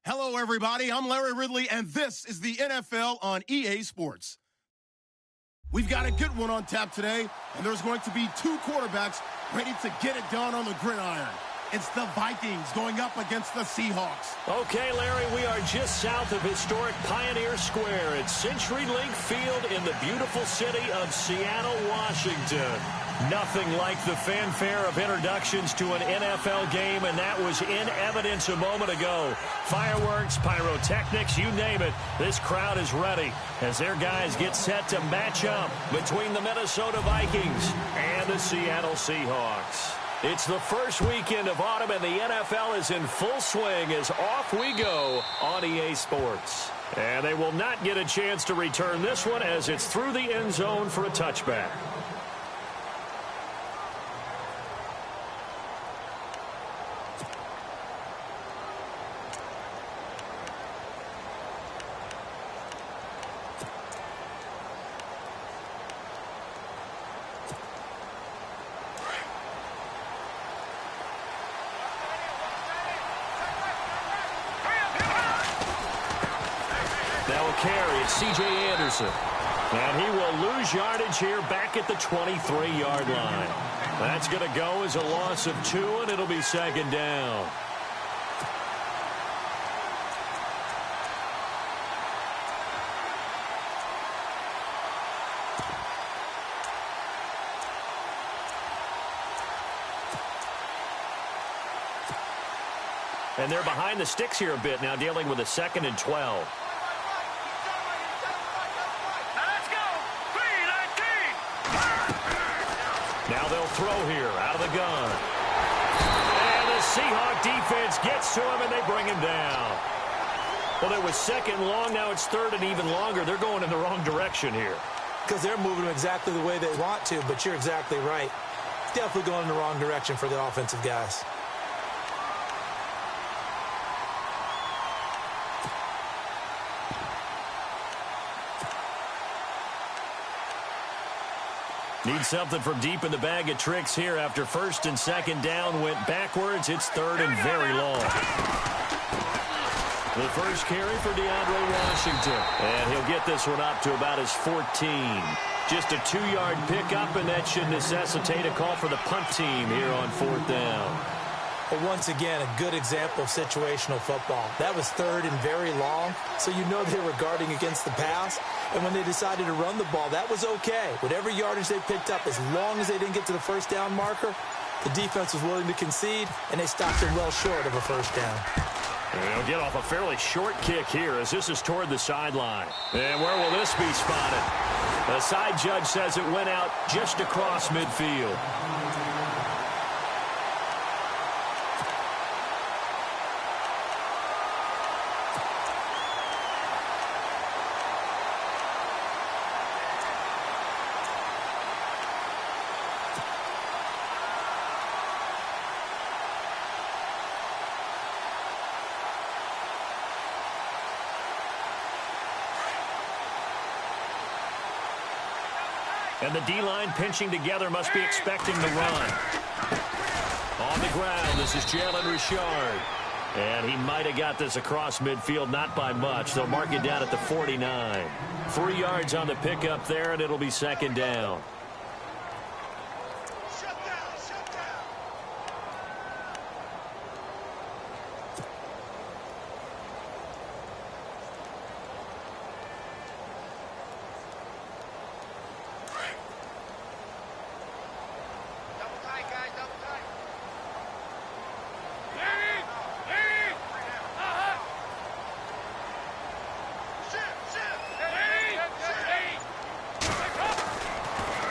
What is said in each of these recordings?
Hello, everybody. I'm Larry Ridley, and this is the NFL on EA Sports. We've got a good one on tap today, and there's going to be two quarterbacks ready to get it done on the gridiron. It's the Vikings going up against the Seahawks. Okay, Larry, we are just south of historic Pioneer Square at CenturyLink Field in the beautiful city of Seattle, Washington. Nothing like the fanfare of introductions to an NFL game, and that was in evidence a moment ago. Fireworks, pyrotechnics, you name it. This crowd is ready as their guys get set to match up between the Minnesota Vikings and the Seattle Seahawks. It's the first weekend of autumn, and the NFL is in full swing as off we go on EA Sports. And they will not get a chance to return this one as it's through the end zone for a touchback. Carry, it's C.J. Anderson. And he will lose yardage here back at the 23-yard line. That's going to go as a loss of 2, and it'll be second down. And they're behind the sticks here a bit now, dealing with a 2nd and 12. Now they'll throw here out of the gun. And the Seahawk defense gets to him, and they bring him down. Well, it was 2nd long. Now it's 3rd and even longer. They're going in the wrong direction here. Because they're moving exactly the way they want to, but you're exactly right. Definitely going in the wrong direction for the offensive guys. Need something from deep in the bag of tricks here after 1st and 2nd down went backwards. It's 3rd and very long. The first carry for DeAndre Washington. And he'll get this one up to about his 14. Just a 2-yard pickup, and that should necessitate a call for the punt team here on 4th down. But once again, a good example of situational football. That was 3rd and very long, so you know they were guarding against the pass. And when they decided to run the ball, that was okay. Whatever yardage they picked up, as long as they didn't get to the 1st down marker, the defense was willing to concede, and they stopped them well short of a 1st down. And they'll get off a fairly short kick here as this is toward the sideline. And where will this be spotted? The side judge says it went out just across midfield. And the D-line pinching together must be expecting the run. On the ground, this is Jalen Richard. And he might have got this across midfield, not by much. They'll mark it down at the 49. 3 yards on the pickup there, and it'll be 2nd down.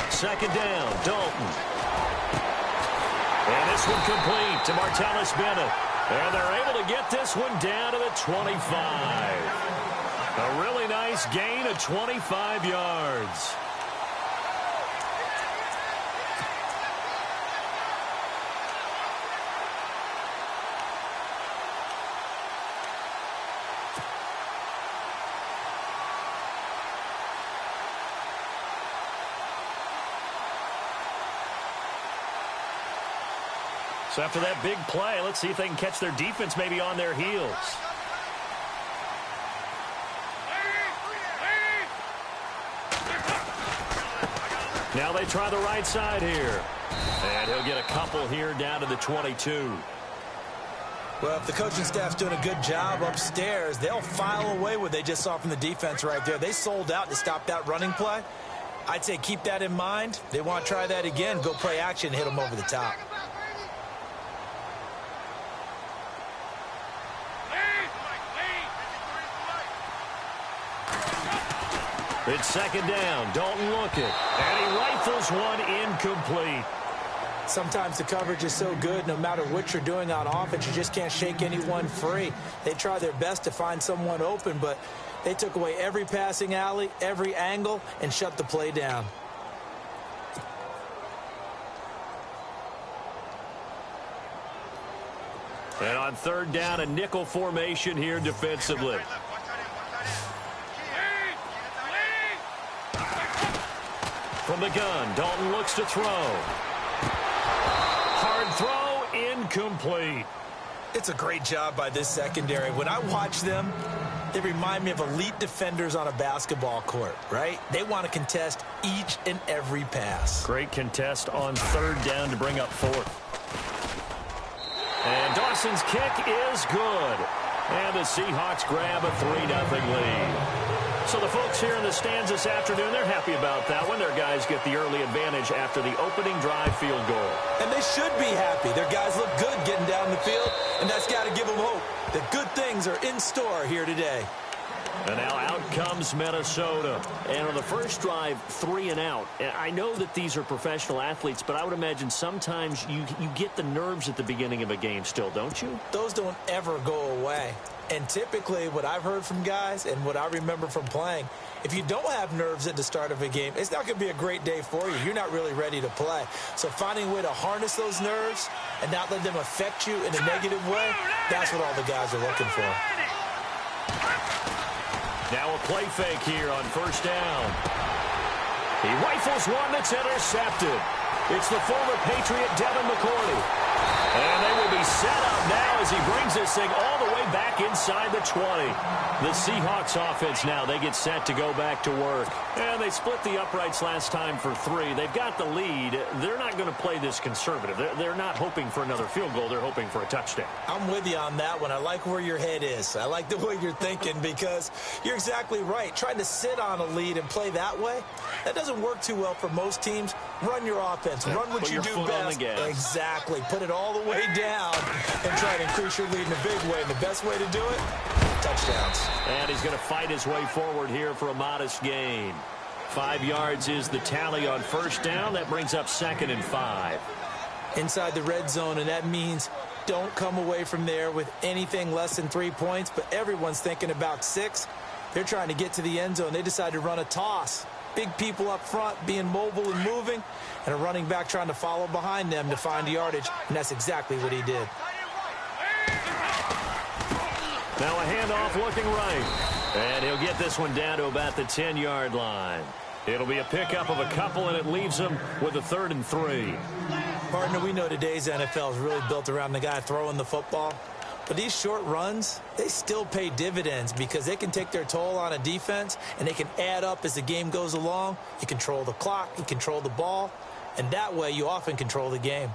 Second down, Dalton. And this one complete to Martellus Bennett. And they're able to get this one down to the 25. A really nice gain of 25 yards. So after that big play, let's see if they can catch their defense maybe on their heels. Now they try the right side here. And he'll get a couple here down to the 22. Well, if the coaching staff's doing a good job upstairs, they'll file away what they just saw from the defense right there. They sold out to stop that running play. I'd say keep that in mind. They want to try that again, go play action, hit them over the top. It's second down. Dalton looking. And he rifles one incomplete. Sometimes the coverage is so good, no matter what you're doing on offense, you just can't shake anyone free. They try their best to find someone open, but they took away every passing alley, every angle, and shut the play down. And on third down, a nickel formation here defensively. From the gun, Dalton looks to throw. Hard throw, incomplete. It's a great job by this secondary. When I watch them, they remind me of elite defenders on a basketball court, right? They want to contest each and every pass. Great contest on third down to bring up fourth. And Dawson's kick is good. And the Seahawks grab a 3-0 lead. So the folks here in the stands this afternoon, they're happy about that one. Their guys get the early advantage after the opening drive field goal. And they should be happy. Their guys look good getting down the field, and that's got to give them hope that good things are in store here today. And now out comes Minnesota. And on the first drive, 3 and out. I know that these are professional athletes, but I would imagine sometimes you get the nerves at the beginning of a game still, don't you? Those don't ever go away. And typically what I've heard from guys and what I remember from playing, if you don't have nerves at the start of a game, it's not going to be a great day for you. You're not really ready to play. So finding a way to harness those nerves and not let them affect you in a negative way, that's what all the guys are looking for. Now a play fake here on first down. He rifles one that's intercepted. It's the former Patriot Devin McCourty. And they will be set up now as he brings this thing all the way back inside the 20. The Seahawks offense now, they get set to go back to work. And they split the uprights last time for 3. They've got the lead. They're not going to play this conservative. They're not hoping for another field goal. They're hoping for a touchdown. I'm with you on that one. I like where your head is. I like the way you're thinking because you're exactly right. Trying to sit on a lead and play that way, that doesn't work too well for most teams. Run your offense. Run what you do best. Exactly. Put it all the way down and try to increase your lead in a big way. And the best way to do it, touchdowns. And he's going to fight his way forward here for a modest gain. 5 yards is the tally on first down. That brings up 2nd and 5. Inside the red zone, and that means don't come away from there with anything less than 3 points, but everyone's thinking about 6. They're trying to get to the end zone. They decide to run a toss. Big people up front being mobile and moving, and a running back trying to follow behind them to find yardage, and that's exactly what he did. Now a handoff looking right, and he'll get this one down to about the 10-yard line. It'll be a pickup of a couple, and it leaves him with a 3rd and 3. Partner, we know today's NFL is really built around the guy throwing the football. But these short runs, they still pay dividends because they can take their toll on a defense, and they can add up as the game goes along. You control the clock, you control the ball, and that way you often control the game.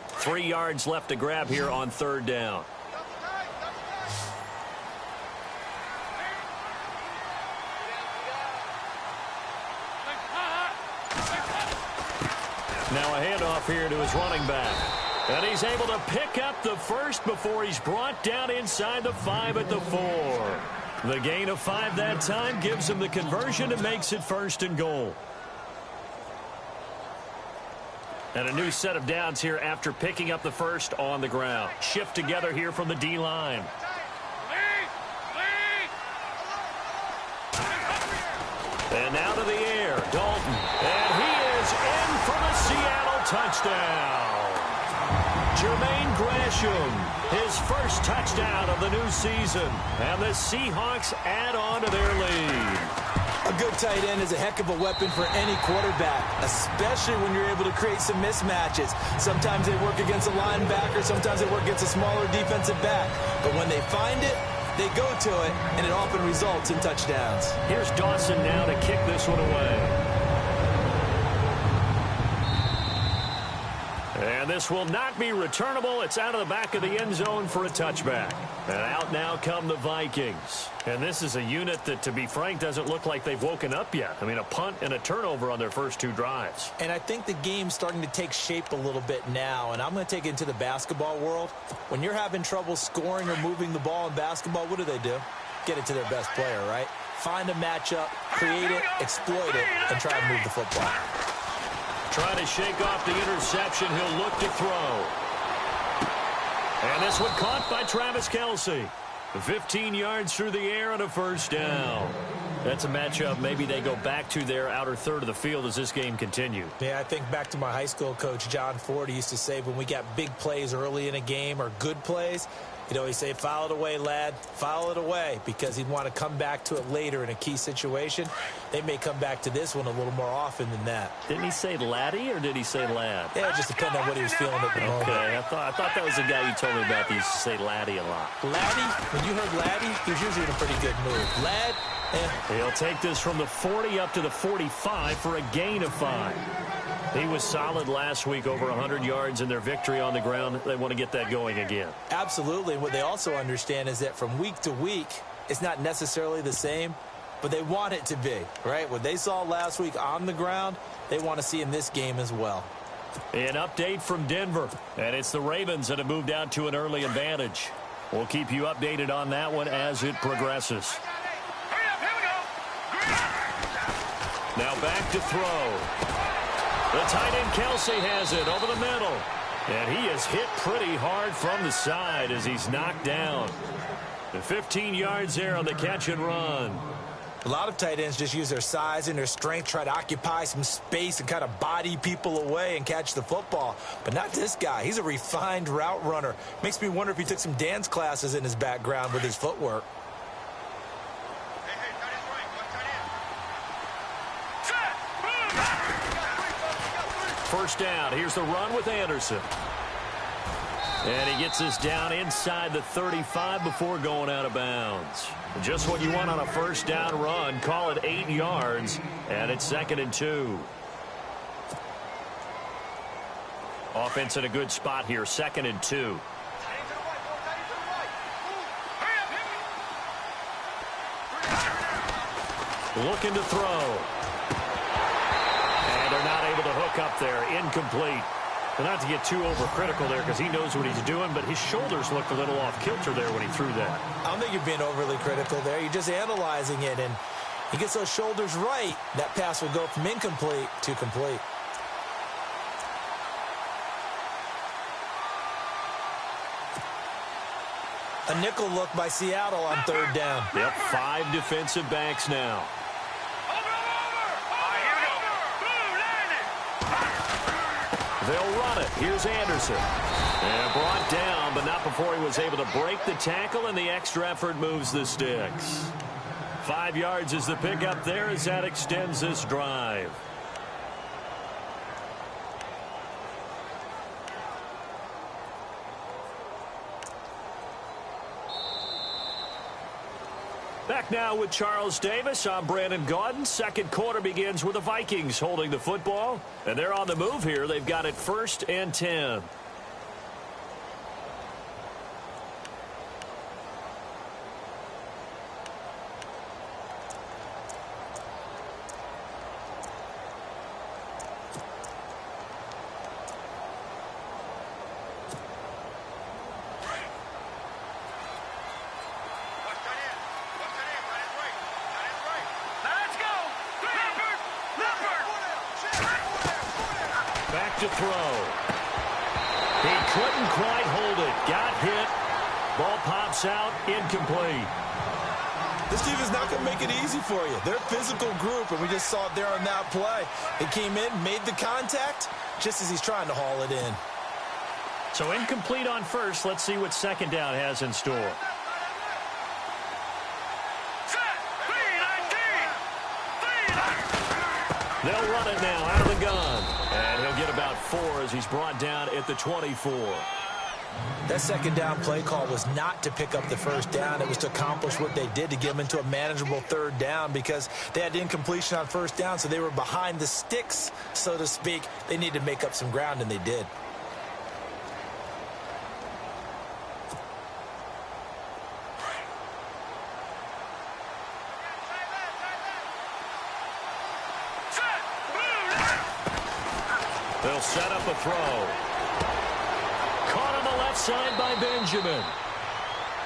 Three yards left to grab here on third down. Now a handoff here to his running back. And he's able to pick up the first before he's brought down inside the 5 at the 4. The gain of 5 that time gives him the conversion and makes it 1st and goal. And a new set of downs here after picking up the first on the ground. Shift together here from the D-line. And now to the air, Dalton. And he is in for the Seattle touchdown. Jermaine Gresham, his first touchdown of the new season. And the Seahawks add on to their lead. A good tight end is a heck of a weapon for any quarterback, especially when you're able to create some mismatches. Sometimes they work against a linebacker, sometimes they work against a smaller defensive back. But when they find it, they go to it, and it often results in touchdowns. Here's Dawson now to kick this one away. And this will not be returnable. It's out of the back of the end zone for a touchback. And out now come the Vikings. And this is a unit that, to be frank, doesn't look like they've woken up yet. I mean, a punt and a turnover on their first two drives. And I think the game's starting to take shape a little bit now. And I'm going to take it into the basketball world. When you're having trouble scoring or moving the ball in basketball, what do? Get it to their best player, right? Find a matchup, create it, exploit it, and try to move the football. Trying to shake off the interception. He'll look to throw. And this one caught by Travis Kelce. 15 yards through the air and a first down. That's a matchup maybe they go back to their outer third of the field as this game continues. Yeah, I think back to my high school coach, John Ford. He used to say when we got big plays early in a game or good plays, he'd always say, foul it away, lad, foul it away, because he'd want to come back to it later in a key situation. They may come back to this one a little more often than that. Didn't he say laddie or did he say lad? Yeah, it just depended on what he was feeling at the moment. Okay, I thought that was the guy you told me about that used to say laddie a lot. Laddie? When you heard laddie, he was usually in a pretty good mood. Lad? He'll take this from the 40 up to the 45 for a gain of 5. He was solid last week, over 100 yards in their victory on the ground. They want to get that going again. Absolutely. What they also understand is that from week to week, it's not necessarily the same, but they want it to be, right? What they saw last week on the ground, they want to see in this game as well. An update from Denver, and it's the Ravens that have moved out to an early advantage. We'll keep you updated on that one as it progresses. Now back to throw. The tight end Kelce has it over the middle. And he is hit pretty hard from the side as he's knocked down. The 15 yards there on the catch and run. A lot of tight ends just use their size and their strength, try to occupy some space and kind of body people away and catch the football. But not this guy. He's a refined route runner. Makes me wonder if he took some dance classes in his background with his footwork. First down. Here's the run with Anderson. And he gets this down inside the 35 before going out of bounds. Just what you want on a first down run. Call it 8 yards. And it's 2nd and 2. Offense in a good spot here. 2nd and 2. Looking to throw. They're not able to hook up there. Incomplete. And not to get too overcritical there because he knows what he's doing, but his shoulders looked a little off kilter there when he threw that. I don't think you're being overly critical there. You're just analyzing it, and he gets those shoulders right. That pass will go from incomplete to complete. A nickel look by Seattle on 3rd down. Yep, 5 defensive backs now. They'll run it. Here's Anderson. And brought down, but not before he was able to break the tackle, and the extra effort moves the sticks. 5 yards is the pickup there as that extends this drive. Back now with Charles Davis. I'm Brandon Gaudin. Second quarter begins with the Vikings holding the football. And they're on the move here. They've got it 1st and 10. To throw. He couldn't quite hold it. Got hit. Ball pops out. Incomplete. This team is not going to make it easy for you. They're a physical group, and we just saw it there on that play. He came in, made the contact, just as he's trying to haul it in. So incomplete on first. Let's see what 2nd down has in store. They'll run it now out of the gun. And he'll get about 4 as he's brought down at the 24. That second down play call was not to pick up the first down. It was to accomplish what they did to get them into a manageable third down because they had incompletion on first down, so they were behind the sticks, so to speak. They needed to make up some ground, and they did. They'll set up a throw. Caught on the left side by Benjamin.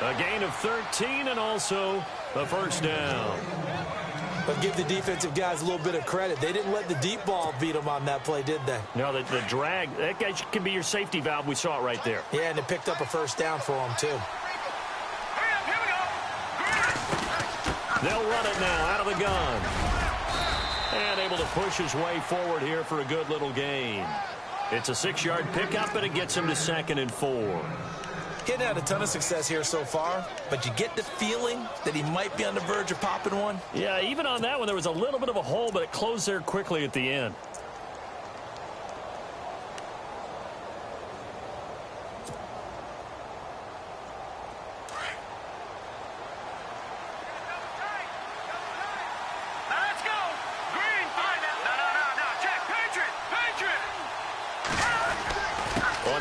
A gain of 13 and also the first down. But give the defensive guys a little bit of credit. They didn't let the deep ball beat them on that play, did they? No, the drag, that guy can be your safety valve. We saw it right there. Yeah, and it picked up a first down for them, too. They'll run it now out of the gun. And able to push his way forward here for a good little gain. It's a 6-yard pickup, and it gets him to 2nd and 4. He hadn't had a ton of success here so far, but you get the feeling that he might be on the verge of popping one. Yeah, even on that one, there was a little bit of a hole, but it closed there quickly at the end.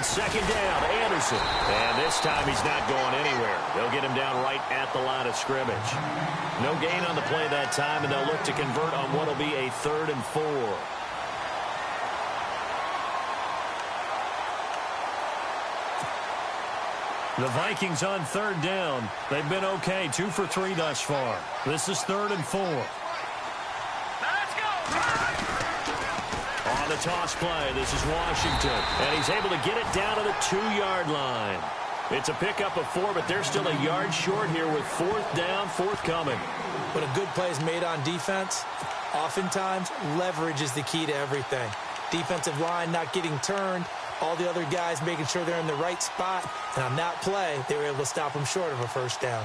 Second down, Anderson. And this time he's not going anywhere. They'll get him down right at the line of scrimmage. No gain on the play that time, and they'll look to convert on what will be a 3rd and 4. The Vikings on 3rd down. They've been okay, 2 for 3 thus far. This is 3rd and 4. On the toss play, this is Washington. And he's able to get it down to the 2-yard line. It's a pickup of 4, but they're still a yard short here with 4th down, forthcoming. When a good play is made on defense, oftentimes leverage is the key to everything. Defensive line not getting turned, all the other guys making sure they're in the right spot. And on that play, they were able to stop them short of a first down.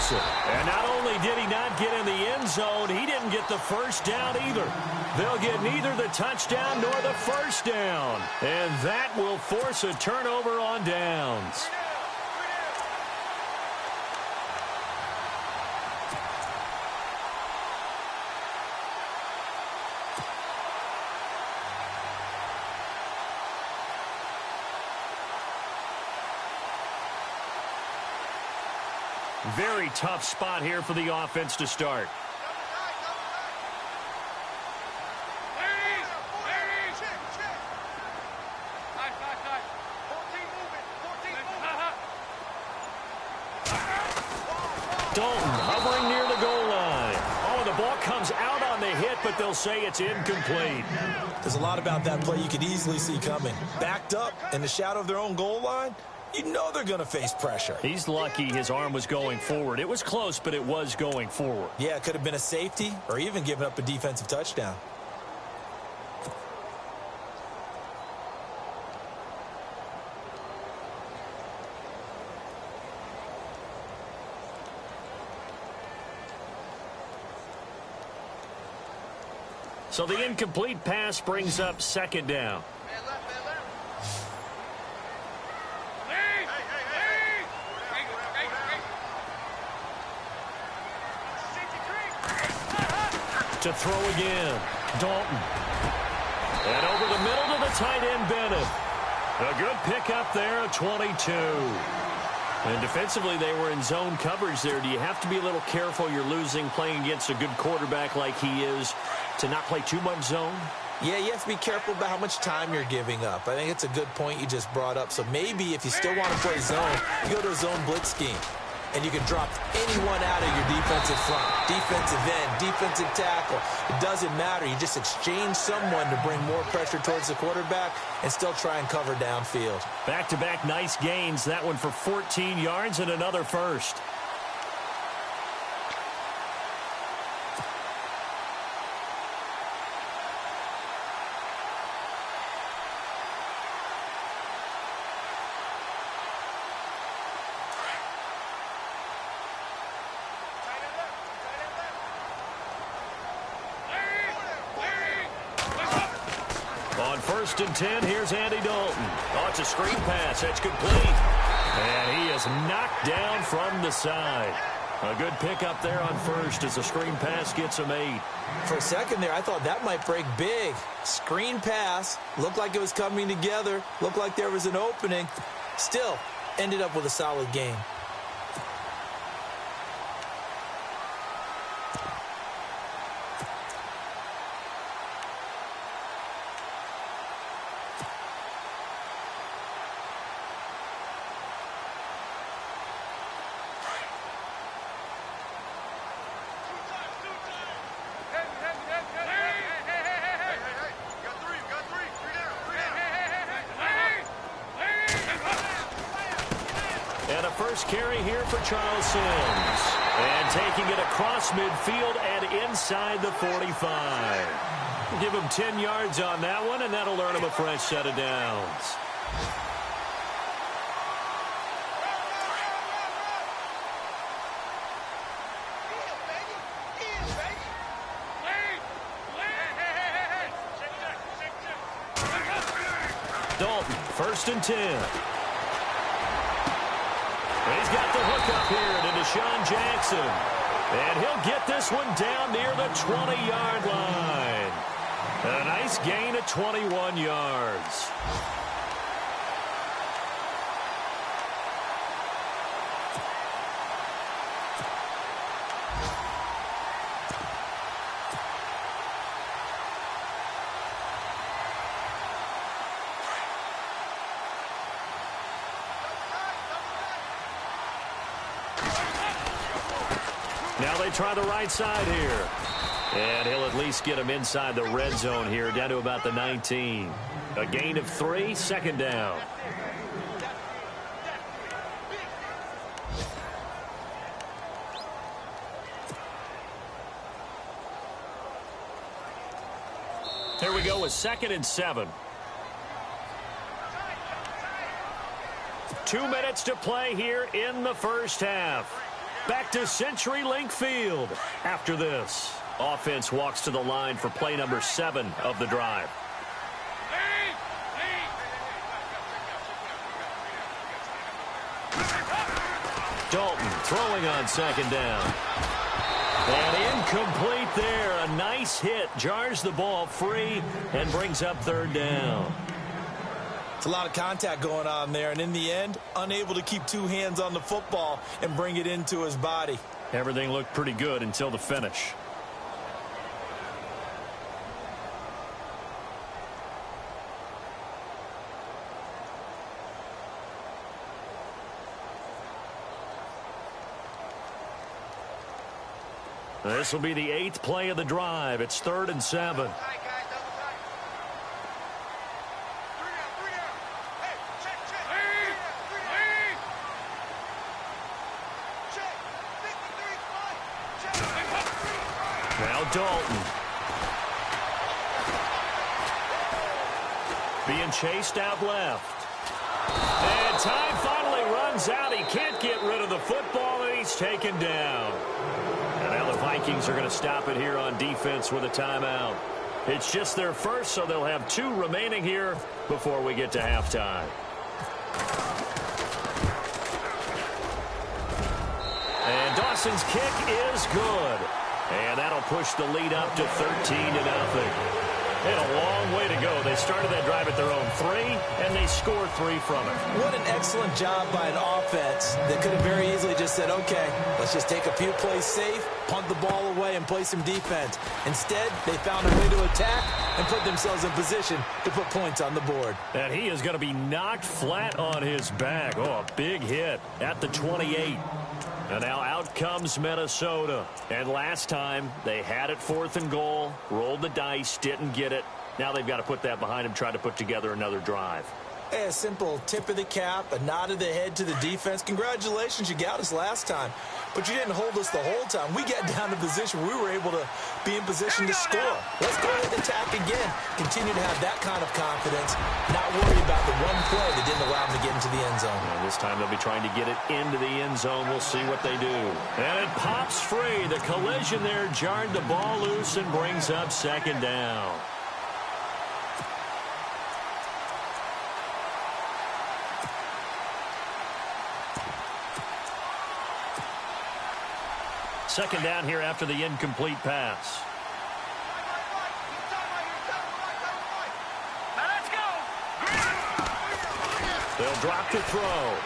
And not only did he not get in the end zone, he didn't get the first down either. They'll get neither the touchdown nor the first down. And that will force a turnover on downs. Very tough spot here for the offense to start. Dalton hovering near the goal line. Oh, the ball comes out on the hit, but they'll say it's incomplete. There's a lot about that play you could easily see coming. Backed up in the shadow of their own goal line, you know they're going to face pressure. He's lucky his arm was going forward. It was close, but it was going forward. Yeah, it could have been a safety or even given up a defensive touchdown. So the incomplete pass brings up 2nd down. To throw again, Dalton. And over the middle to the tight end, Bennett. A good pickup there, a 22. And defensively, they were in zone coverage there. Do you have to be a little careful? You're losing playing against a good quarterback like he is to not play too much zone? Yeah, you have to be careful about how much time you're giving up. I think it's a good point you just brought up. So maybe if you still want to play zone, you go to a zone blitz scheme. And you can drop anyone out of your defensive front, defensive end, defensive tackle. It doesn't matter. You just exchange someone to bring more pressure towards the quarterback and still try and cover downfield. Back-to-back nice gains. That one for 14 yards and another first. first and 10, here's Andy Dalton. Oh, it's a screen pass. That's complete. And he is knocked down from the side. A good pickup there on first as the screen pass gets him 8. For a second there, I thought that might break big. Screen pass. Looked like it was coming together. Looked like there was an opening. Still, ended up with a solid game. And a first carry here for Charles Sims. And taking it across midfield and inside the 45. Give him 10 yards on that one, and that'll earn him a fresh set of downs. Dalton, first and 10. He's got the hook up here to Deshaun Jackson. And he'll get this one down near the 20-yard line. A nice gain of 21 yards. Now they try the right side here. And he'll at least get him inside the red zone here, down to about the 19. A gain of 3, second down. Here we go with 2nd and 7. 2 minutes to play here in the first half. Back to CenturyLink Field after this. Offense walks to the line for play number 7 of the drive. Dalton throwing on 2nd down. And incomplete there. A nice hit. Jars the ball free and brings up 3rd down. It's a lot of contact going on there, and in the end, unable to keep 2 hands on the football and bring it into his body. Everything looked pretty good until the finish. This will be the 8th play of the drive. It's 3rd and 7. Now Dalton. Being chased out left. And time finally runs out. He can't get rid of the football, and he's taken down. And now the Vikings are going to stop it here on defense with a timeout. It's just their first, so they'll have 2 remaining here before we get to halftime. And Dawson's kick is good. And that'll push the lead up to 13-0. And a long way to go. They started that drive at their own 3, and they scored 3 from it. What an excellent job by an offense that could have very easily just said, okay, let's just take a few plays safe, punt the ball away, and play some defense. Instead, they found a way to attack and put themselves in position to put points on the board. And he is going to be knocked flat on his back. Oh, a big hit at the 28. And now out comes Minnesota. And last time, they had it 4th and goal, rolled the dice, didn't get it. Now they've got to put that behind them, try to put together another drive. A simple tip of the cap, a nod of the head to the defense. Congratulations, you got us last time. But you didn't hold us the whole time. We got down to position where we were able to be in position to score. Let's go ahead and attack again. Continue to have that kind of confidence. Not worry about the one play that didn't allow them to get into the end zone. And this time they'll be trying to get it into the end zone. We'll see what they do. And it pops free. The collision there jarred the ball loose and brings up 2nd down. Second down here after the incomplete pass. They'll drop to throw.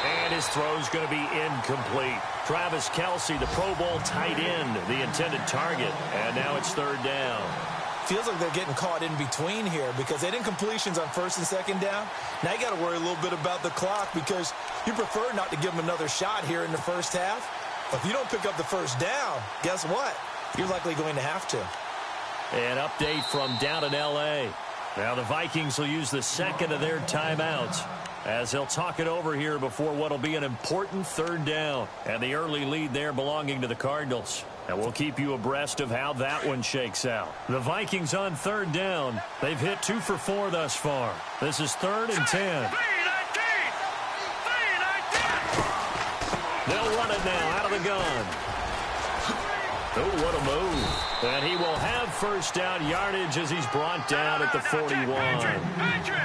And his throw's going to be incomplete. Travis Kelce, the Pro Bowl tight end, the intended target. And now it's third down. Feels like they're getting caught in between here because they didn't incompletions on first and second down. Now you got to worry a little bit about the clock because you prefer not to give them another shot here in the first half. But if you don't pick up the first down, guess what? You're likely going to have to. An update from down in L.A. Now the Vikings will use the second of their timeouts as they'll talk it over here before what will be an important third down. And the early lead there belonging to the Cardinals. And we'll keep you abreast of how that one shakes out. The Vikings on third down. They've hit 2 for 4 thus far. This is 3rd and 10. They'll run it now out of the gun. Oh, what a move. And he will have first down yardage as he's brought down at the 41.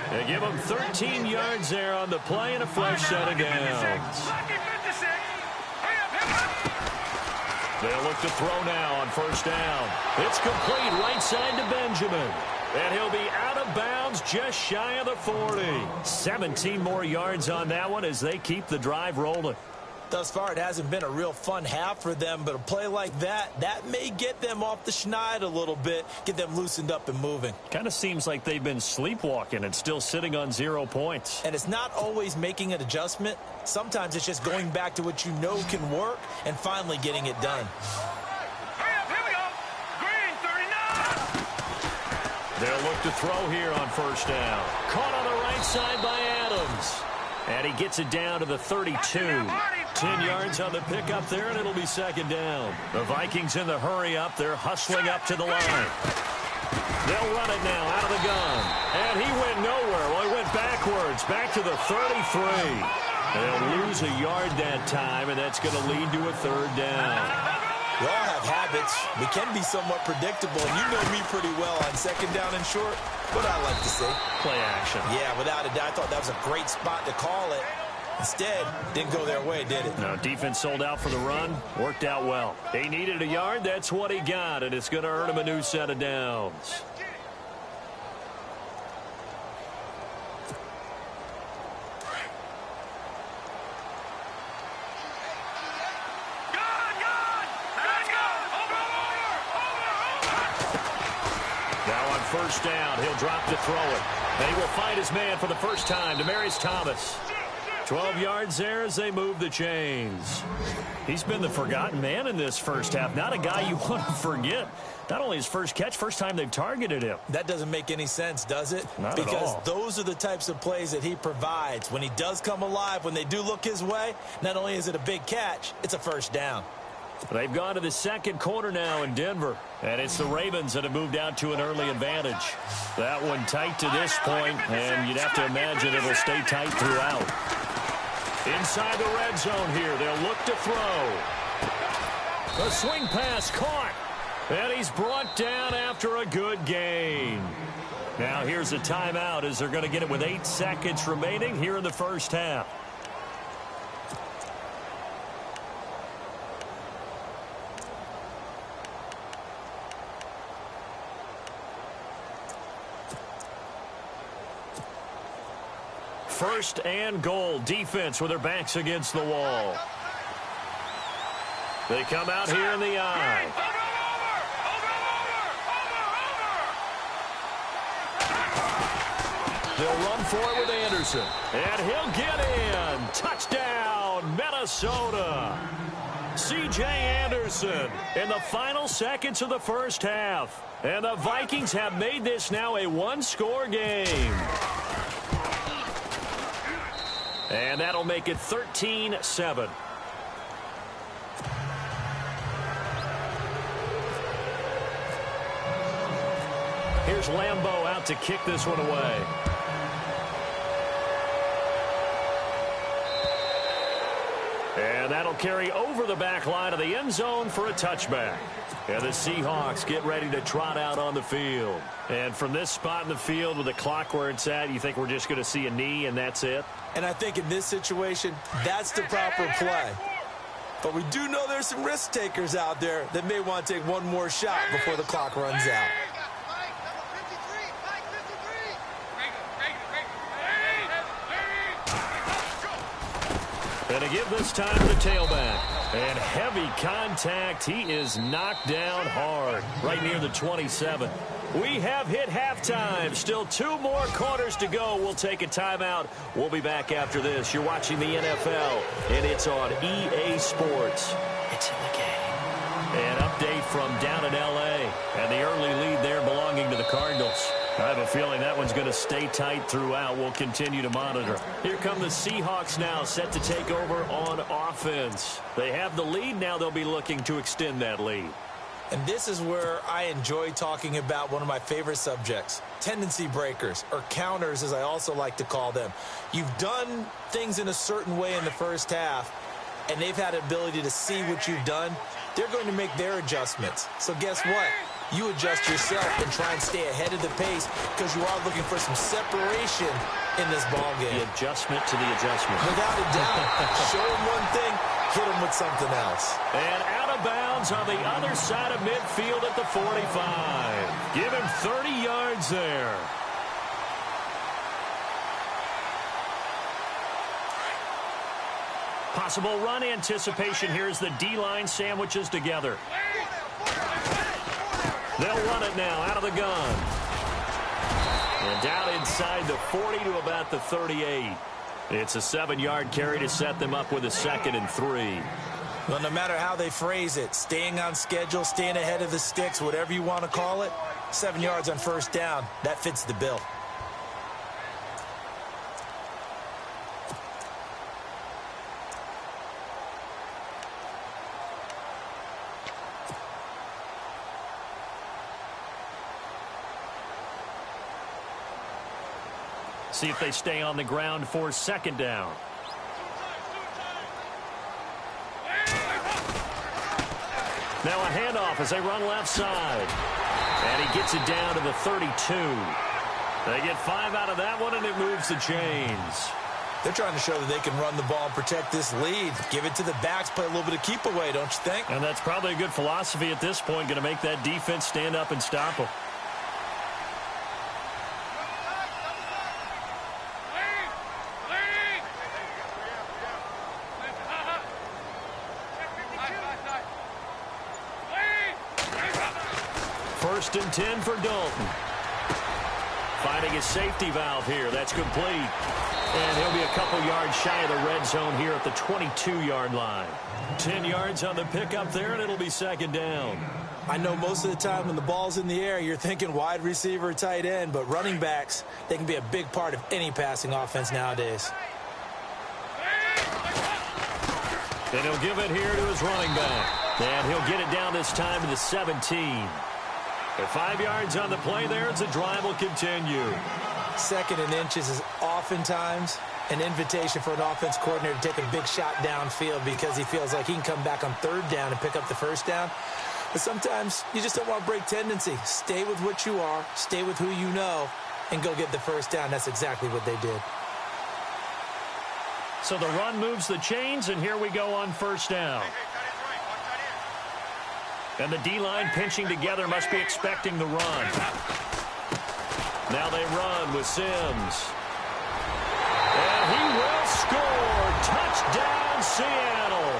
They give him 13 yards there on the play and a fresh set of downs. They'll look to throw now on first down. It's complete right side to Benjamin. And he'll be out of bounds just shy of the 40. 17 more yards on that one as they keep the drive rolling. Thus far, it hasn't been a real fun half for them, but a play like that may get them off the schneid a little bit, get them loosened up and moving. Kind of seems like they've been sleepwalking and still sitting on 0 points. And it's not always making an adjustment. Sometimes it's just going back to what you know can work and finally getting it done. Here we go. Green 39. They'll look to throw here on first down. Caught on the right side by Adams. And he gets it down to the 32. 10 yards on the pickup there, and it'll be second down. The Vikings in the hurry up. They're hustling up to the line. They'll run it now out of the gun. And he went nowhere. Well, he went backwards, back to the 33. They'll lose a yard that time, and that's going to lead to a third down. We all have habits. We can be somewhat predictable, and you know me pretty well on second down and short. What I like to see. Play action. Yeah, without a doubt. I thought that was a great spot to call it. Instead, didn't go their way, did it? No, defense sold out for the run. Worked out well. He needed a yard. That's what he got, and it's going to earn him a new set of downs. First down, he'll drop to throw it. And he will find his man for the first time, Demaryius Thomas. 12 yards there as they move the chains. He's been the forgotten man in this first half. Not a guy you want to forget. Not only his first catch, first time they've targeted him. That doesn't make any sense, does it? Not because at all. Those are the types of plays that he provides. When he does come alive, when they do look his way, not only is it a big catch, it's a first down. They've gone to the second quarter now in Denver. And it's the Ravens that have moved out to an early advantage. That one tight to this point, and you'd have to imagine it'll stay tight throughout. Inside the red zone here, they'll look to throw. A swing pass caught. And he's brought down after a good gain. Now here's a timeout as they're going to get it with 8 seconds remaining here in the first half. First and goal. Defense with their backs against the wall. They come out here in the eye. They'll run for it with Anderson. And he'll get in. Touchdown, Minnesota. C.J. Anderson in the final seconds of the first half. And the Vikings have made this now a one-score game. And that'll make it 13-7. Here's Lambeau out to kick this one away. And that'll carry over the back line of the end zone for a touchback. And the Seahawks get ready to trot out on the field. And from this spot in the field with the clock where it's at, you think we're just going to see a knee and that's it? And I think in this situation, that's the proper play. But we do know there's some risk takers out there that may want to take one more shot before the clock runs out. And to give this time to the tailback. And heavy contact. He is knocked down hard right near the 27. We have hit halftime. Still 2 more quarters to go. We'll take a timeout. We'll be back after this. You're watching the NFL, and it's on EA Sports. It's in the game. An update from down in L.A. and the early lead there belonging to the Cardinals. I have a feeling that one's going to stay tight throughout. We'll continue to monitor. Here come the Seahawks now, set to take over on offense. They have the lead. Now they'll be looking to extend that lead. And this is where I enjoy talking about one of my favorite subjects, tendency breakers, or counters as I also like to call them. You've done things in a certain way in the first half, and they've had an ability to see what you've done. They're going to make their adjustments. So guess what? You adjust yourself and try and stay ahead of the pace because you are looking for some separation in this ball game. The adjustment to the adjustment. Without a doubt. Show them one thing, hit them with something else. And out of bounds on the other side of midfield at the 45. Give him 30 yards there. Possible run anticipation here as the D-line sandwiches together. They'll run it now out of the gun. And down inside the 40 to about the 38. It's a 7-yard carry to set them up with a 2nd and 3. Well, no matter how they phrase it, staying on schedule, staying ahead of the sticks, whatever you want to call it, 7 yards on first down, that fits the bill. See if they stay on the ground for 2nd down. Now a handoff as they run left side. And he gets it down to the 32. They get 5 out of that one, and it moves the chains. They're trying to show that they can run the ball and protect this lead. Give it to the backs, play a little bit of keep away, don't you think? And that's probably a good philosophy at this point, going to make that defense stand up and stop them. First and 10 for Dalton. Finding his safety valve here. That's complete. And he'll be a couple yards shy of the red zone here at the 22-yard line. 10 yards on the pickup there, and it'll be 2nd down. I know most of the time when the ball's in the air, you're thinking wide receiver, tight end, but running backs, they can be a big part of any passing offense nowadays. And he'll give it here to his running back. And he'll get it down this time to the 17. At 5 yards on the play there, as the drive will continue. 2nd and inches is oftentimes an invitation for an offense coordinator to take a big shot downfield because he feels like he can come back on 3rd down and pick up the 1st down. But sometimes you just don't want to break tendency. Stay with what you are, stay with who you know, and go get the 1st down. That's exactly what they did. So the run moves the chains, and here we go on 1st down. And the D-line pinching together, must be expecting the run. Now they run with Sims. And he will score. Touchdown, Seattle.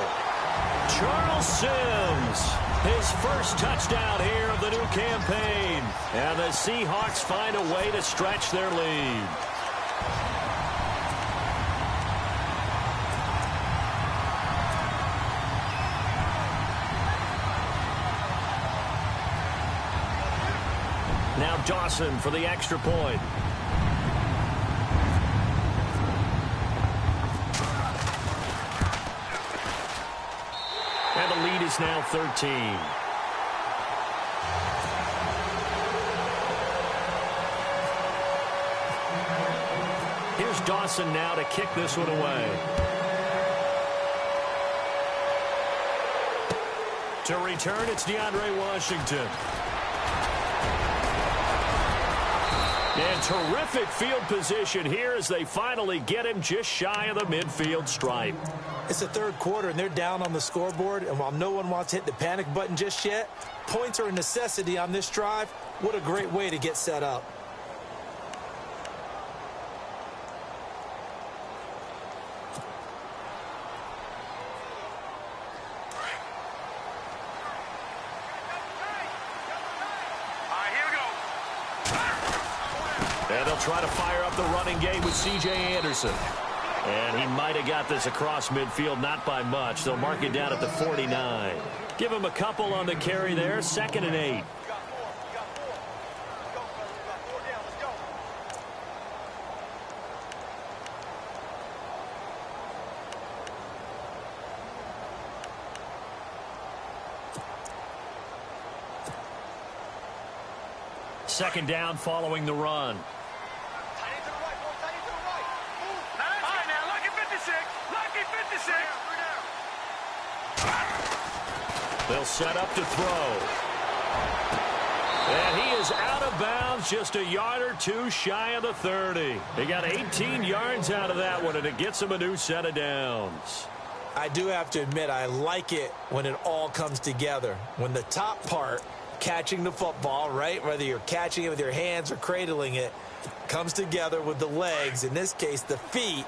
Charles Sims, his first touchdown here of the new campaign. And the Seahawks find a way to stretch their lead. Now Dawson for the extra point. And the lead is now 13. Here's Dawson now to kick this one away. To return, it's DeAndre Washington. And terrific field position here as they finally get him just shy of the midfield stripe. It's the third quarter, and they're down on the scoreboard. And while no one wants to hit the panic button just yet, points are a necessity on this drive. What a great way to get set up. And they'll try to fire up the running game with C.J. Anderson. And he might have got this across midfield, not by much. They'll mark it down at the 49. Give him a couple on the carry there, 2nd and 8. Second down following the run. They'll set up to throw. And he is out of bounds, just a yard or two shy of the 30. He got 18 yards out of that one, and it gets him a new set of downs. I do have to admit, I like it when it all comes together. When the top part, catching the football, right, whether you're catching it with your hands or cradling it, comes together with the legs, in this case the feet,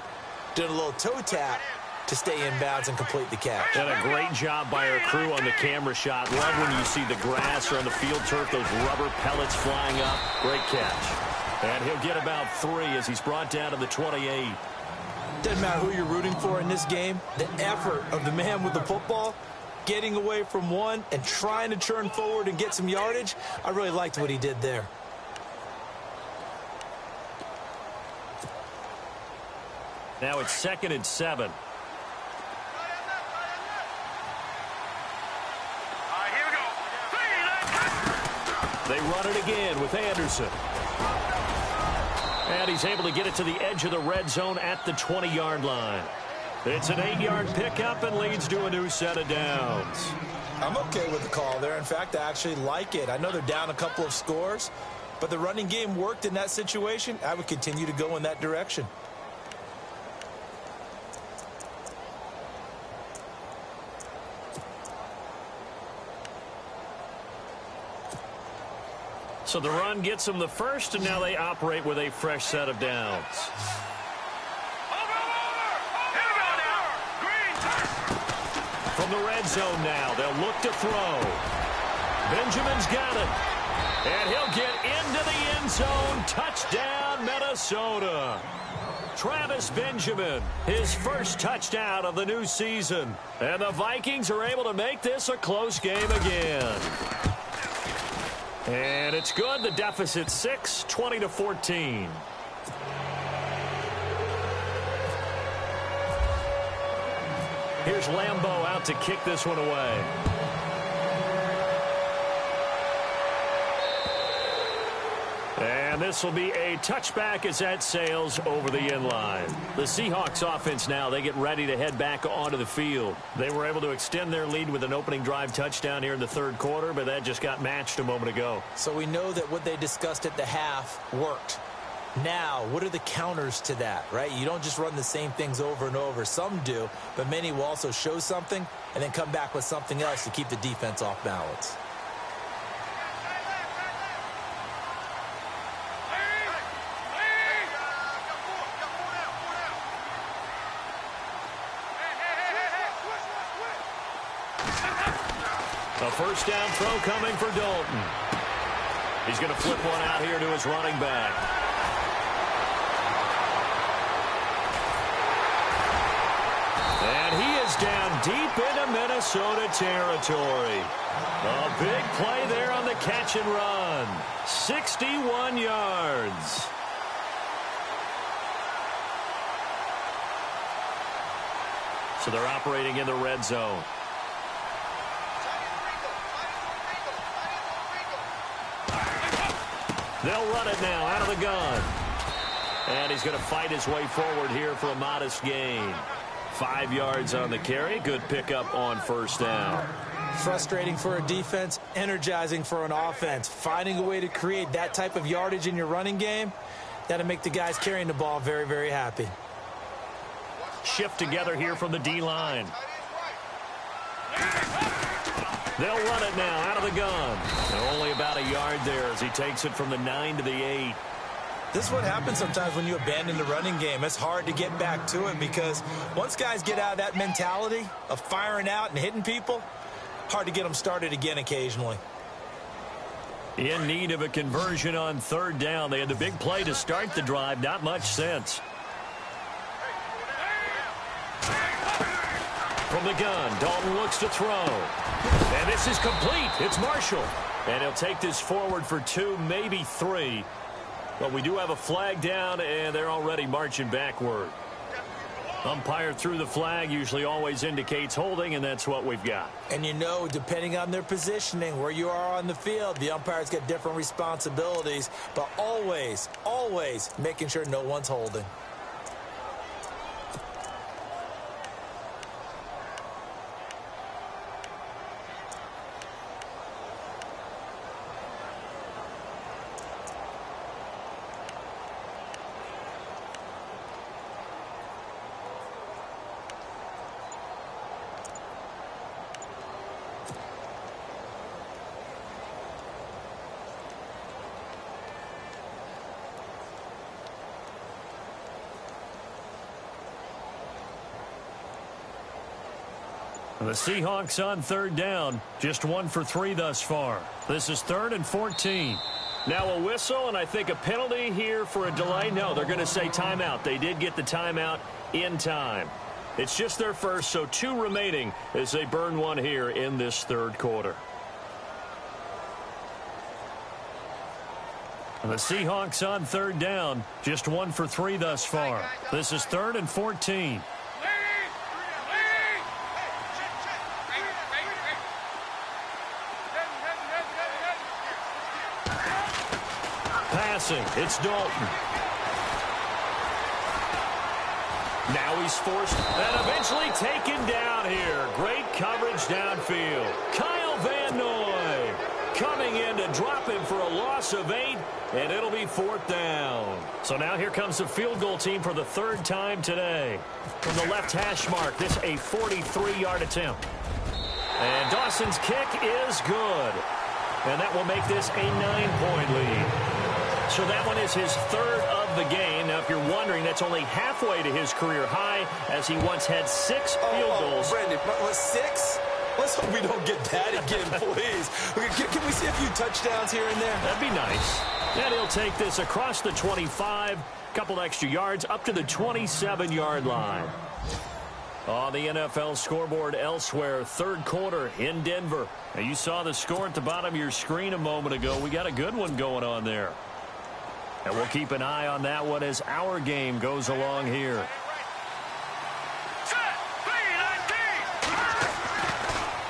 doing a little toe tap to stay in bounds and complete the catch. And a great job by our crew on the camera shot. Love when you see the grass or on the field turf, those rubber pellets flying up. Great catch. And he'll get about 3 as he's brought down to the 28. Doesn't matter who you're rooting for in this game, the effort of the man with the football, getting away from one and trying to turn forward and get some yardage, I really liked what he did there. Now it's 2nd and 7. They run it again with Anderson. And he's able to get it to the edge of the red zone at the 20-yard line. It's an 8-yard pickup and leads to a new set of downs. I'm okay with the call there. In fact, I actually like it. I know they're down a couple of scores, but the running game worked in that situation. I would continue to go in that direction. So the run gets them the first, and now they operate with a fresh set of downs. From the red zone now, they'll look to throw. Benjamin's got it. And he'll get into the end zone. Touchdown, Minnesota. Travis Benjamin, his first touchdown of the new season. And the Vikings are able to make this a close game again. And it's good. The deficit 6, 20-14. Here's Lambeau out to kick this one away. And this will be a touchback as that sails over the end line. The Seahawks offense now, they get ready to head back onto the field. They were able to extend their lead with an opening drive touchdown here in the third quarter, but that just got matched a moment ago. So we know that what they discussed at the half worked. Now, what are the counters to that, right? You don't just run the same things over and over. Some do, but many will also show something and then come back with something else to keep the defense off balance. A first down throw coming for Dalton. He's going to flip one out here to his running back. And he is down deep into Minnesota territory. A big play there on the catch and run. 61 yards. So they're operating in the red zone. They'll run it now out of the gun. And he's going to fight his way forward here for a modest gain. 5 yards on the carry. Good pickup on first down. Frustrating for a defense, energizing for an offense. Finding a way to create that type of yardage in your running game, that'll make the guys carrying the ball very, very happy. Shift together here from the D-line. They'll run it now out of the gun. And only about a yard there as he takes it from the 9 to the 8. This is what happens sometimes when you abandon the running game. It's hard to get back to it because once guys get out of that mentality of firing out and hitting people, hard to get them started again occasionally. In need of a conversion on third down. They had the big play to start the drive. Not much sense. From the gun, Dalton looks to throw. And this is complete. It's Marshall. And he'll take this forward for 2, maybe 3. But we do have a flag down, and they're already marching backward. Umpire threw the flag, usually always indicates holding, and that's what we've got. And you know, depending on their positioning, where you are on the field, the umpires get different responsibilities, but always, always making sure no one's holding. The Seahawks on third down, just 1 for 3 thus far. This is 3rd and 14. Now a whistle, and I think a penalty here for a delay. No, they're going to say timeout. They did get the timeout in time. It's just their first, so 2 remaining as they burn 1 here in this third quarter. And the Seahawks on third down, just 1 for 3 thus far. This is 3rd and 14. Passing, it's Dalton. Now he's forced and eventually taken down here. Great coverage downfield. Kyle Van Noy coming in to drop him for a loss of 8, and it'll be 4th down. So now here comes the field goal team for the 3rd time today. From the left hash mark, this a 43-yard attempt. And Dawson's kick is good. And that will make this a 9-point lead. So that one is his 3rd of the game. Now, if you're wondering, that's only halfway to his career high, as he once had 6 field goals. Brandon, was 6? Let's hope we don't get that again, please. Can we see a few touchdowns here and there? That'd be nice. And he'll take this across the 25, couple extra yards, up to the 27-yard line. On the NFL scoreboard elsewhere, 3rd quarter in Denver. Now, you saw the score at the bottom of your screen a moment ago. We got a good one going on there. And we'll keep an eye on that one as our game goes along here.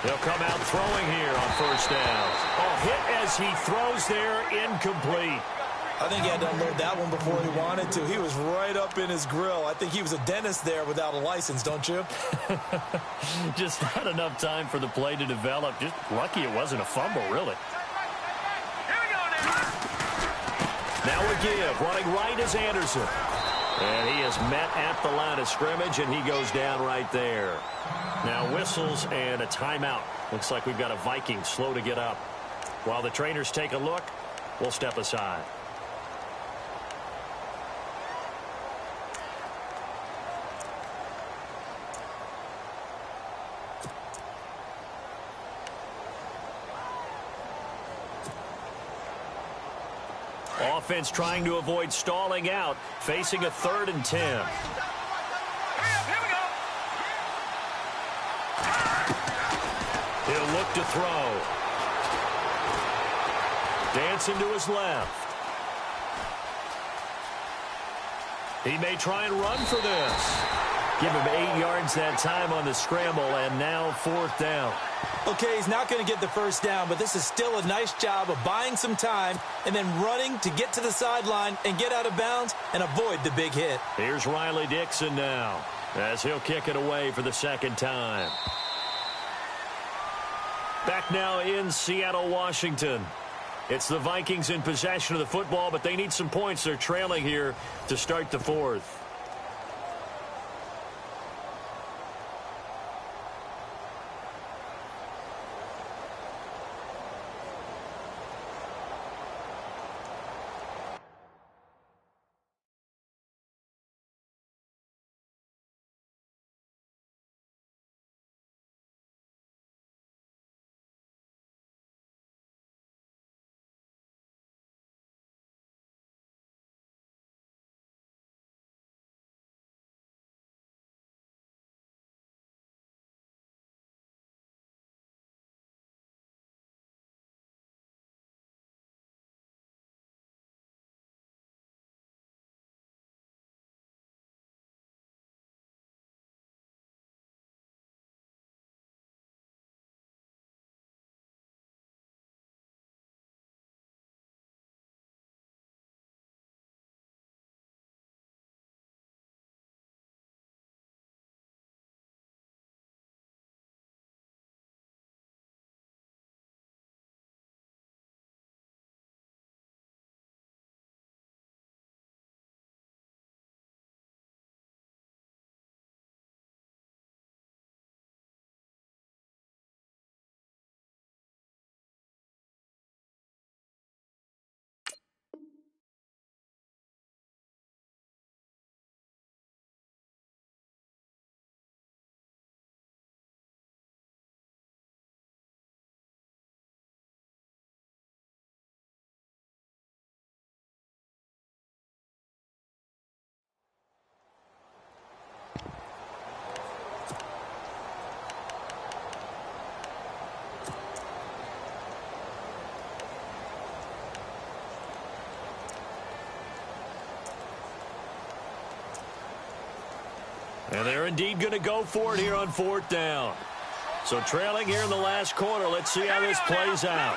He'll come out throwing here on 1st down. Oh, hit as he throws there, incomplete. I think he had to unload that one before he wanted to. He was right up in his grill. I think he was a dentist there without a license, don't you? Just not enough time for the play to develop. Just lucky it wasn't a fumble, really. Now a give. Running right is Anderson. And he is met at the line of scrimmage, and he goes down right there. Now whistles and a timeout. Looks like we've got a Viking slow to get up. While the trainers take a look, we'll step aside. Offense trying to avoid stalling out, facing a 3rd and 10. He'll look to throw. Dancing to his left. He may try and run for this. Give him 8 yards that time on the scramble, and now 4th down. Okay, he's not going to get the 1st down, but this is still a nice job of buying some time and then running to get to the sideline and get out of bounds and avoid the big hit. Here's Riley Dixon now, 'As he'll kick it away for the 2nd time. He'll come out throwing here on 1st down. And this is Dalton. Now he's forced and eventually taken down here. Great coverage downfield. Kyle Van Noy coming in to drop him for a loss of 8, and it'll be 4th down. So now here comes the field goal team for the 3rd time today. This is 3rd and 14. Okay, he's not going to get the 1st down, but this is still a nice job of buying some time and then running to get to the sideline and get out of bounds and avoid the big hit. Here's Riley Dixon now, as he'll kick it away for the 2nd time. Back now in Seattle, Washington. It's the Vikings in possession of the football, but they need some points. They're trailing here to start the fourth. And they're indeed going to go for it here on fourth down. So trailing here in the last quarter. Let's see how this plays out.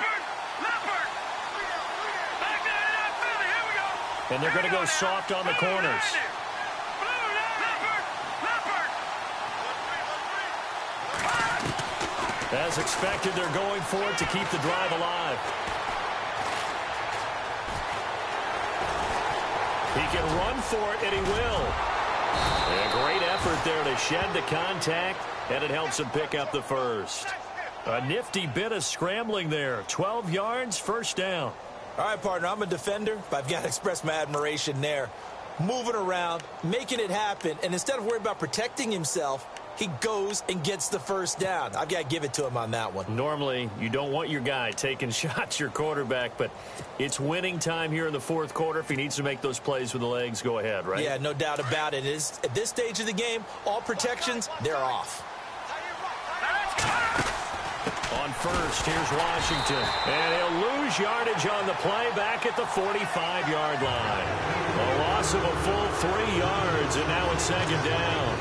And they're going to go soft on the corners. As expected, they're going for it to keep the drive alive. He can run for it, and he will. A great effort there to shed the contact, and it helps him pick up the first. A nifty bit of scrambling there. 12 yards, first down. All right, partner, I'm a defender, but I've got to express my admiration there. Moving around, making it happen, and instead of worrying about protecting himself, he goes and gets the first down. I've got to give it to him on that one. Normally, you don't want your guy taking shots, your quarterback, but it's winning time here in the fourth quarter. If he needs to make those plays with the legs, go ahead, right? Yeah, no doubt about it. At this stage of the game, all protections, they're off. On first, here's Washington. And he'll lose yardage on the play back at the 45-yard line. A loss of a full 3 yards, and now it's second down.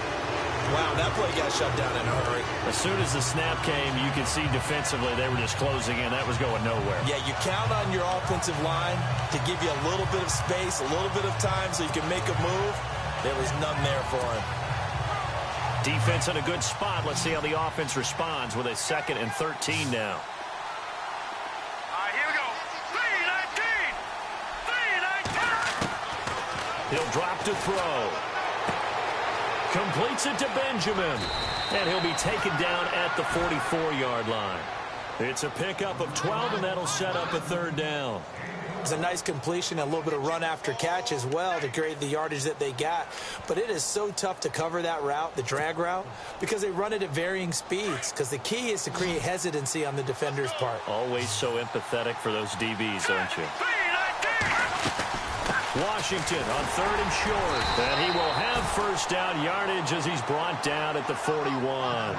Wow, that play got shut down in a hurry. As soon as the snap came, you could see defensively they were just closing in. That was going nowhere. Yeah, you count on your offensive line to give you a little bit of space, a little bit of time so you can make a move. There was none there for him. Defense in a good spot. Let's see how the offense responds with a 2nd and 13 now. All right, here we go. 3-19. He'll drop to throw. Completes it to Benjamin. And he'll be taken down at the 44-yard line. It's a pickup of 12, and that'll set up a third down. It's a nice completion, a little bit of run after catch as well to create the yardage that they got. But it is so tough to cover that route, the drag route, because they run it at varying speeds. Because the key is to create hesitancy on the defender's part. Always so empathetic for those DBs, aren't you? Washington on 3rd and short. And he will have first down yardage as he's brought down at the 41.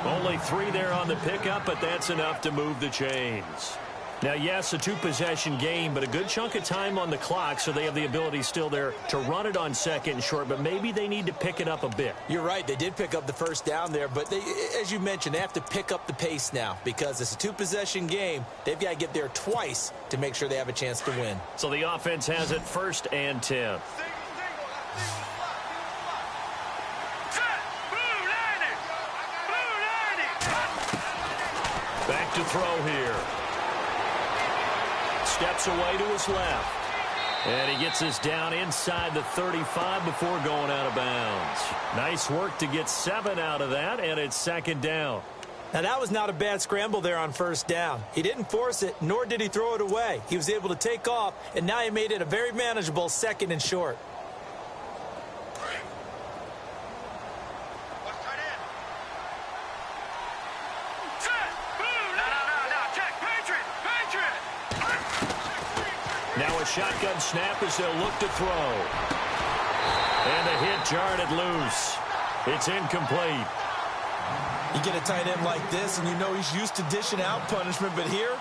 Only 3 there on the pickup, but that's enough to move the chains. Now, yes, a 2-possession game, but a good chunk of time on the clock, so they have the ability still there to run it on 2nd and short, but maybe they need to pick it up a bit. You're right. They did pick up the first down there, but they, as you mentioned, they have to pick up the pace now because it's a 2-possession game. They've got to get there twice to make sure they have a chance to win. So the offense has it 1st and 10. Back to throw here. Steps away to his left. And he gets us down inside the 35 before going out of bounds. Nice work to get 7 out of that, and it's second down. Now, that was not a bad scramble there on first down. He didn't force it, nor did he throw it away. He was able to take off, and now he made it a very manageable 2nd and short. Now a shotgun snap as they'll look to throw. And the hit jarred it loose. It's incomplete. You get a tight end like this, and you know he's used to dishing out punishment, but here,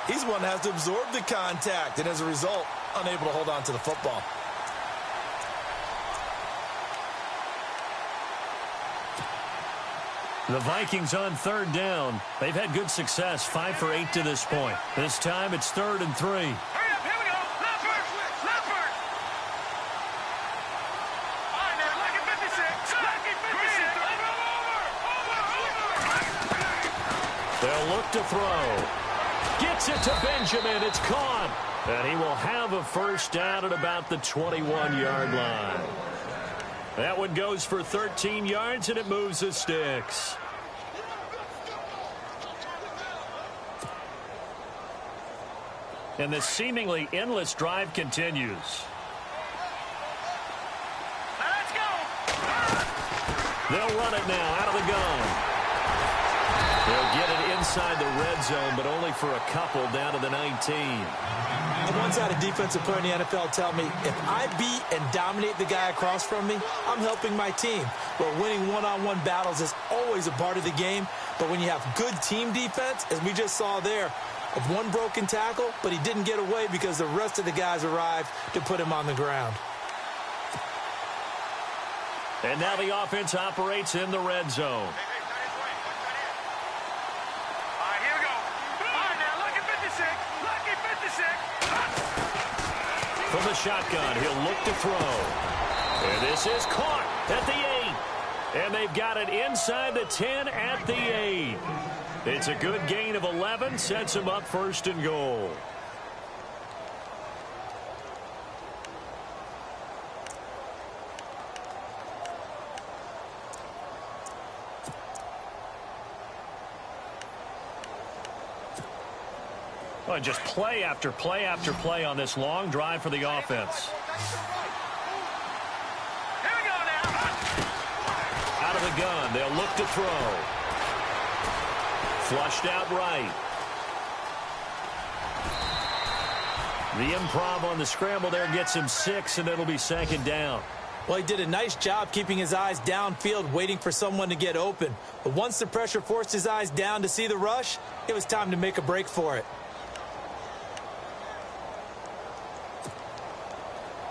he's one that has to absorb the contact, and as a result, unable to hold on to the football. The Vikings on 3rd down. They've had good success, 5 for 8 to this point. This time it's 3rd and 3. Hurry up, here we go. Left first. Left first. All right, now, lucky 56. Lucky 56. Over. They'll look to throw. Gets it to Benjamin. It's caught. And he will have a first down at about the 21-yard line. That one goes for 13 yards, and it moves the sticks. And this seemingly endless drive continues. Now let's go. They'll run it now out of the gun. They'll get it inside the red zone, but only for a couple down to the 19. I once had a defensive player in the NFL tell me, if I beat and dominate the guy across from me, I'm helping my team. Well, winning one-on-one battles is always a part of the game, but when you have good team defense, as we just saw there, of one broken tackle, but he didn't get away because the rest of the guys arrived to put him on the ground. And now the offense operates in the red zone. From the shotgun, he'll look to throw. And this is caught at the 8. And they've got it inside the 10 at the 8. It's a good gain of 11, sets him up 1st and goal. Well, just play after play after play on this long drive for the offense. Here we go now. Out of the gun, they'll look to throw. Flushed out right. The improv on the scramble there gets him 6, and it'll be 2nd down. Well, he did a nice job keeping his eyes downfield, waiting for someone to get open. But once the pressure forced his eyes down to see the rush, it was time to make a break for it.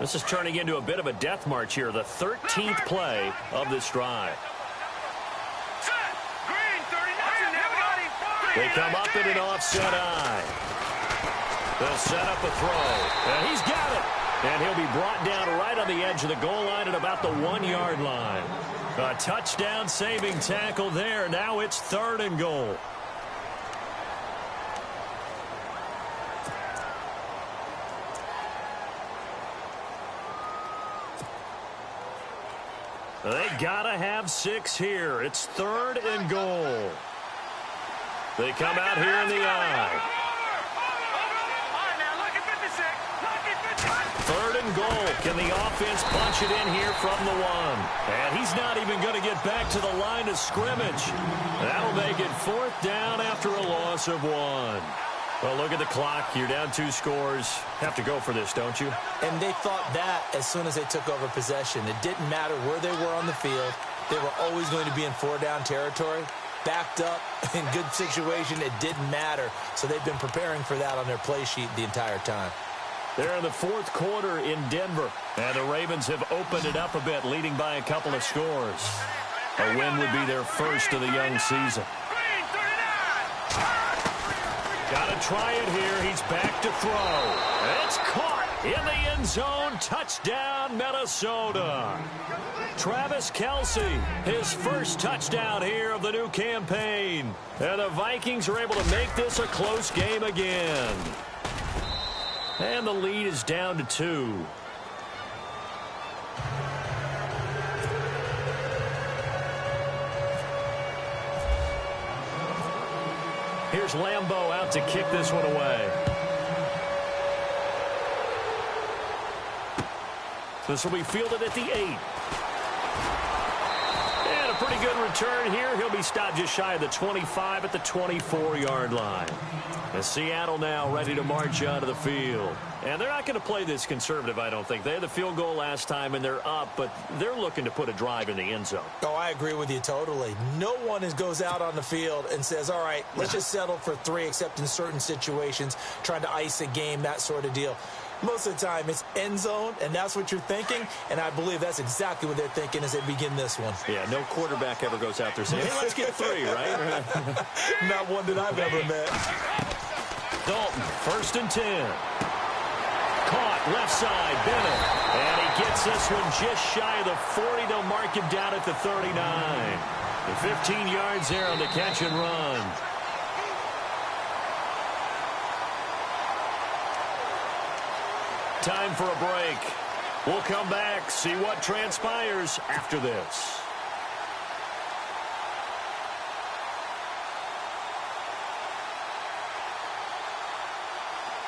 This is turning into a bit of a death march here, the 13th play of this drive. They come up in an offset eye. They'll set up a throw, and he's got it. And he'll be brought down right on the edge of the goal line at about the 1-yard line. A touchdown-saving tackle there. Now it's 3rd and goal. They gotta have 6 here. It's 3rd and goal. They come out here in the eye. 3rd and goal. Can the offense punch it in here from the 1? And he's not even going to get back to the line of scrimmage. That'll make it 4th down after a loss of 1. Well, look at the clock. You're down 2 scores. Have to go for this, don't you? And they thought that as soon as they took over possession. It didn't matter where they were on the field. They were always going to be in 4-down territory. Backed up, in good situation, it didn't matter. So they've been preparing for that on their play sheet the entire time. They're in the 4th quarter in Denver. And the Ravens have opened it up a bit, leading by a couple of scores. A win would be their first of the young season. Got to try it here. He's back to throw. It's caught. In the end zone, touchdown, Minnesota. Travis Kelce, his first touchdown here of the new campaign. And the Vikings are able to make this a close game again. And the lead is down to 2. Here's Lambeau out to kick this one away. This will be fielded at the 8. And a pretty good return here. He'll be stopped just shy of the 25 at the 24-yard line. And Seattle now ready to march onto the field. And they're not going to play this conservative, I don't think. They had the field goal last time, and they're up, but they're looking to put a drive in the end zone. Oh, I agree with you totally. No one goes out on the field and says, all right, let's just settle for 3, except in certain situations, trying to ice a game, that sort of deal. Most of the time, it's end zone, and that's what you're thinking, and I believe that's exactly what they're thinking as they begin this one. Yeah, no quarterback ever goes out there saying, hey, let's get 3, right? Not one that I've ever met. Dalton, 1st and 10. Caught, left side, Bennett. And he gets this one just shy of the 40. They'll mark him down at the 39. The 15 yards there on the catch and run. Time for a break. We'll come back, see what transpires after this.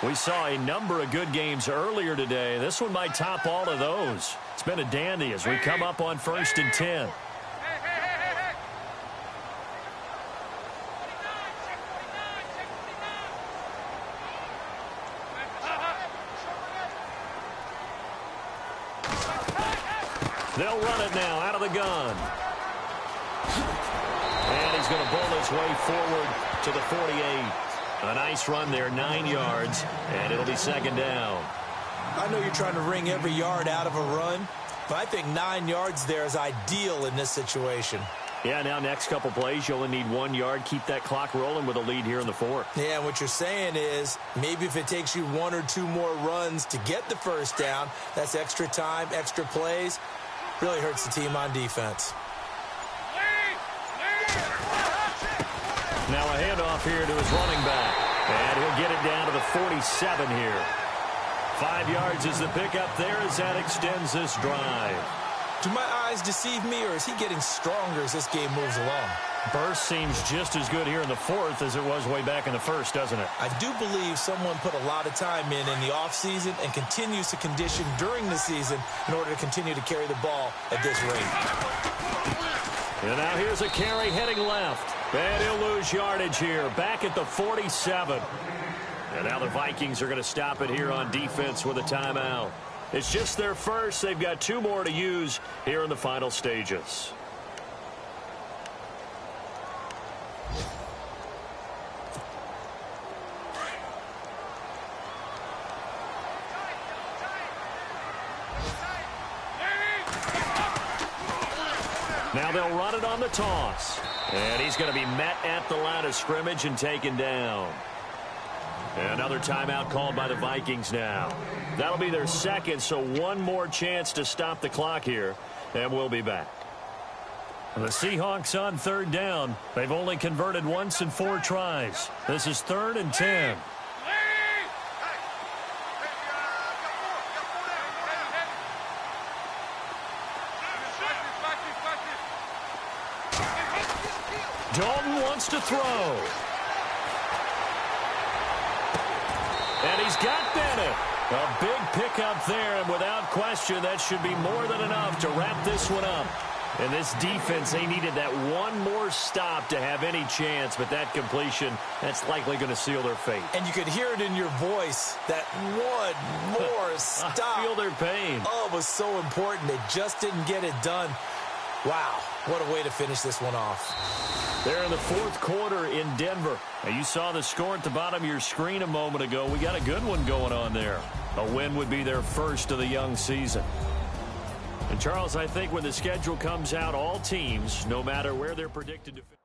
We saw a number of good games earlier today. This one might top all of those. It's been a dandy as we come up on 1st and 10. They'll run it now out of the gun. And he's going to bowl his way forward to the 48. A nice run there, 9 yards, and it'll be 2nd down. I know you're trying to wring every yard out of a run, but I think 9 yards there is ideal in this situation. Yeah, now next couple plays, you only need 1 yard. Keep that clock rolling with a lead here in the 4th. Yeah, and what you're saying is maybe if it takes you 1 or 2 more runs to get the 1st down, that's extra time, extra plays. Really hurts the team on defense. Now a handoff here to his running back. And he'll get it down to the 47 here. 5 yards is the pickup there as that extends this drive. Do my eyes deceive me, or is he getting stronger as this game moves along? Burst seems just as good here in the 4th as it was way back in the 1st, doesn't it? I do believe someone put a lot of time in the offseason and continues to condition during the season in order to continue to carry the ball at this rate. And now here's a carry heading left. And he'll lose yardage here, back at the 47. And now the Vikings are going to stop it here on defense with a timeout. It's just their first. They've got 2 more to use here in the final stages. Now they'll run it on the toss. And he's going to be met at the line of scrimmage and taken down. Another timeout called by the Vikings now. That'll be their 2nd, so 1 more chance to stop the clock here, and we'll be back. The Seahawks on 3rd down. They've only converted once in 4 tries. This is 3rd and 10. Dalton wants to throw. And he's got Bennett. A big pickup there, and without question, that should be more than enough to wrap this one up. And this defense, they needed that 1 more stop to have any chance, but that completion, that's likely going to seal their fate. And you could hear it in your voice, that 1 more stop. I feel their pain. Oh, it was so important. They just didn't get it done. Wow, what a way to finish this one off. They're in the 4th quarter in Denver. Now, you saw the score at the bottom of your screen a moment ago. We got a good one going on there. A win would be their first of the young season. And, Charles, I think when the schedule comes out, all teams, no matter where they're predicted to finish.